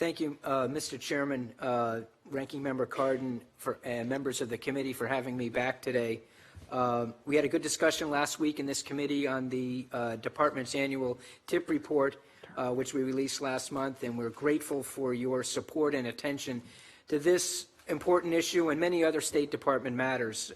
Thank you, Mr. Chairman, Ranking Member Cardin, and members of the committee for having me back today. We had a good discussion last week in this committee on the department's annual TIP report, which we released last month, and we're grateful for your support and attention to this important issue and many other State Department matters.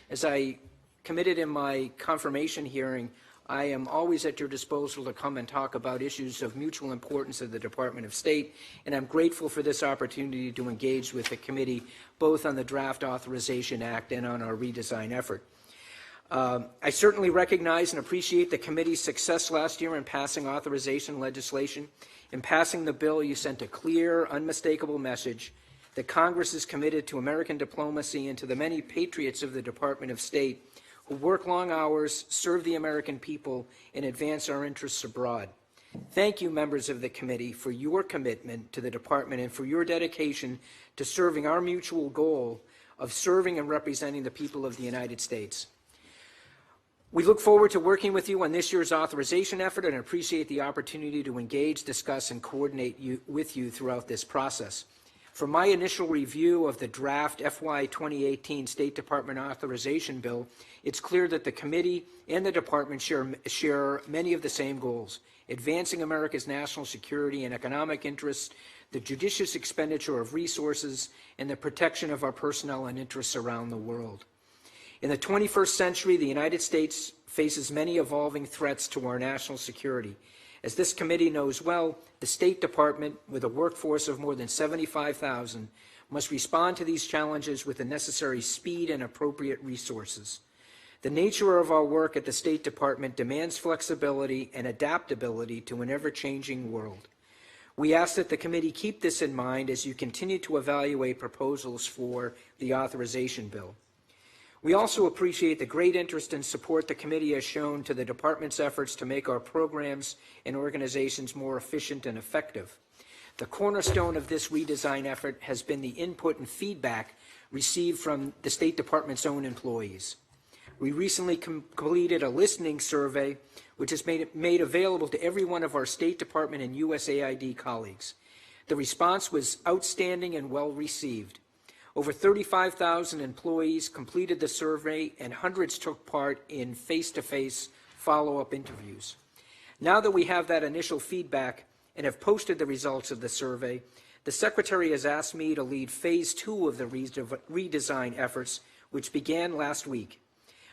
As I committed in my confirmation hearing, I am always at your disposal to come and talk about issues of mutual importance of the Department of State, and I'm grateful for this opportunity to engage with the committee both on the Draft Authorization Act and on our redesign effort. I certainly recognize and appreciate the committee's success last year in passing authorization legislation. In passing the bill, you sent a clear, unmistakable message that Congress is committed to American diplomacy and to the many patriots of the Department of State who work long hours, serve the American people, and advance our interests abroad. Thank you, members of the committee, for your commitment to the Department and for your dedication to serving our mutual goal of serving and representing the people of the United States. We look forward to working with you on this year's authorization effort and appreciate the opportunity to engage, discuss, and coordinate with you throughout this process. From my initial review of the draft FY 2018 State Department authorization bill, it's clear that the committee and the department share many of the same goals: advancing America's national security and economic interests, the judicious expenditure of resources, and the protection of our personnel and interests around the world. In the 21st century, the United States faces many evolving threats to our national security. As this committee knows well, the State Department, with a workforce of more than 75,000, must respond to these challenges with the necessary speed and appropriate resources. The nature of our work at the State Department demands flexibility and adaptability to an ever-changing world. We ask that the committee keep this in mind as you continue to evaluate proposals for the authorization bill. We also appreciate the great interest and support the committee has shown to the Department's efforts to make our programs and organizations more efficient and effective. The cornerstone of this redesign effort has been the input and feedback received from the State Department's own employees. We recently completed a listening survey which is made available to every one of our State Department and USAID colleagues. The response was outstanding and well received. Over 35,000 employees completed the survey and hundreds took part in face-to-face follow-up interviews. Now that we have that initial feedback and have posted the results of the survey, the Secretary has asked me to lead Phase 2 of the redesign efforts, which began last week.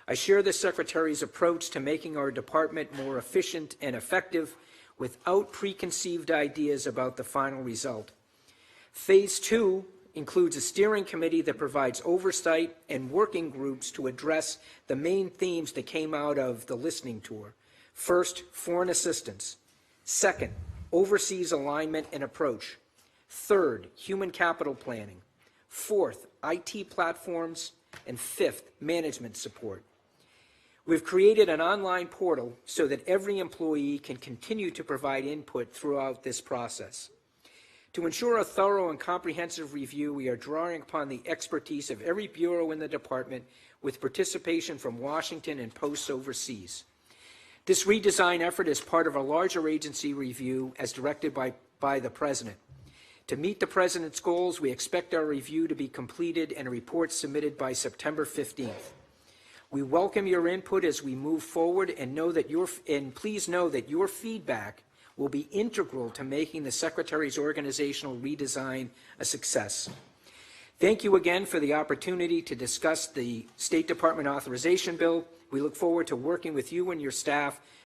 I share the Secretary's approach to making our department more efficient and effective without preconceived ideas about the final result. Phase 2 includes a steering committee that provides oversight and working groups to address the main themes that came out of the listening tour. First, foreign assistance. Second, overseas alignment and approach. Third, human capital planning. Fourth, IT platforms. And fifth, management support. We've created an online portal so that every employee can continue to provide input throughout this process. To ensure a thorough and comprehensive review, we are drawing upon the expertise of every bureau in the department with participation from Washington and posts overseas. This redesign effort is part of a larger agency review as directed by the President. To meet the President's goals, we expect our review to be completed and a report submitted by September 15th. We welcome your input as we move forward and please know that your feedback will be integral to making the Secretary's organizational redesign a success. Thank you again for the opportunity to discuss the State Department authorization bill. We look forward to working with you and your staff